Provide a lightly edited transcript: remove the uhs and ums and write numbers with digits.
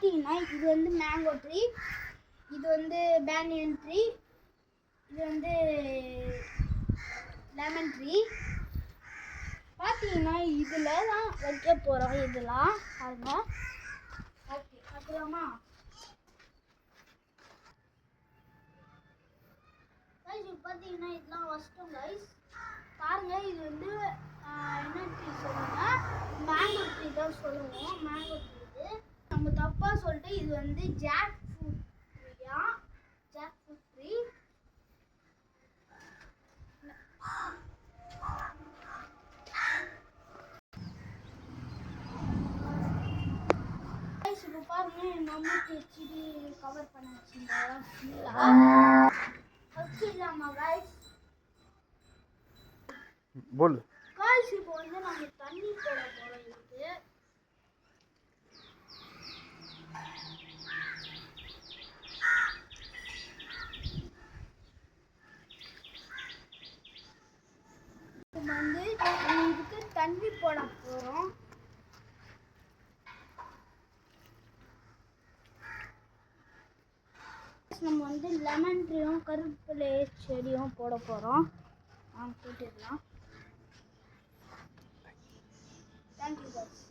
பார்த்தீங்கன்னா இது வந்து மேங்கோ ட்ரீ, இது வந்து பேனியன் ட்ரீ, இது வந்து லெமன் ட்ரீ. பார்த்தீங்கன்னா இதில் தான் வைக்க போகிறோம். இதெல்லாம் பாருங்க. ஓகே பார்க்கலாமா? கைஸ் பார்த்தீங்கன்னா இதெல்லாம் வச்சிட்டோம் கைஸ். பாருங்க இது வந்து என்ன ட்ரீ சொல்லுங்க, மேங்கோ ட்ரீ தான் சொல்லுவோம். மேங்கோ ட்ரீ இது நம்ம தப்பாக சொல்லிட்டு இது வந்து ஜாக் ஃப்ரூட் ட்ரீயா, ஜாக் ஃப்ரூட் ட்ரீ. இப்போ பாருங்க நம்மளுக்கு செடி கவர் பண்ண வச்சிடலாமா கைஸ்? बोल கைஸ் இப்போ வந்து நம்ம தண்ணி போட போறோம். இதுக்கு இதுக்கு தண்ணி போட போறோம். நம்ம வந்து லெமன் ட்ரீயும் கருவேப்பிலை செடியும் போட போகிறோம். போட்டுடலாம். Thank you guys.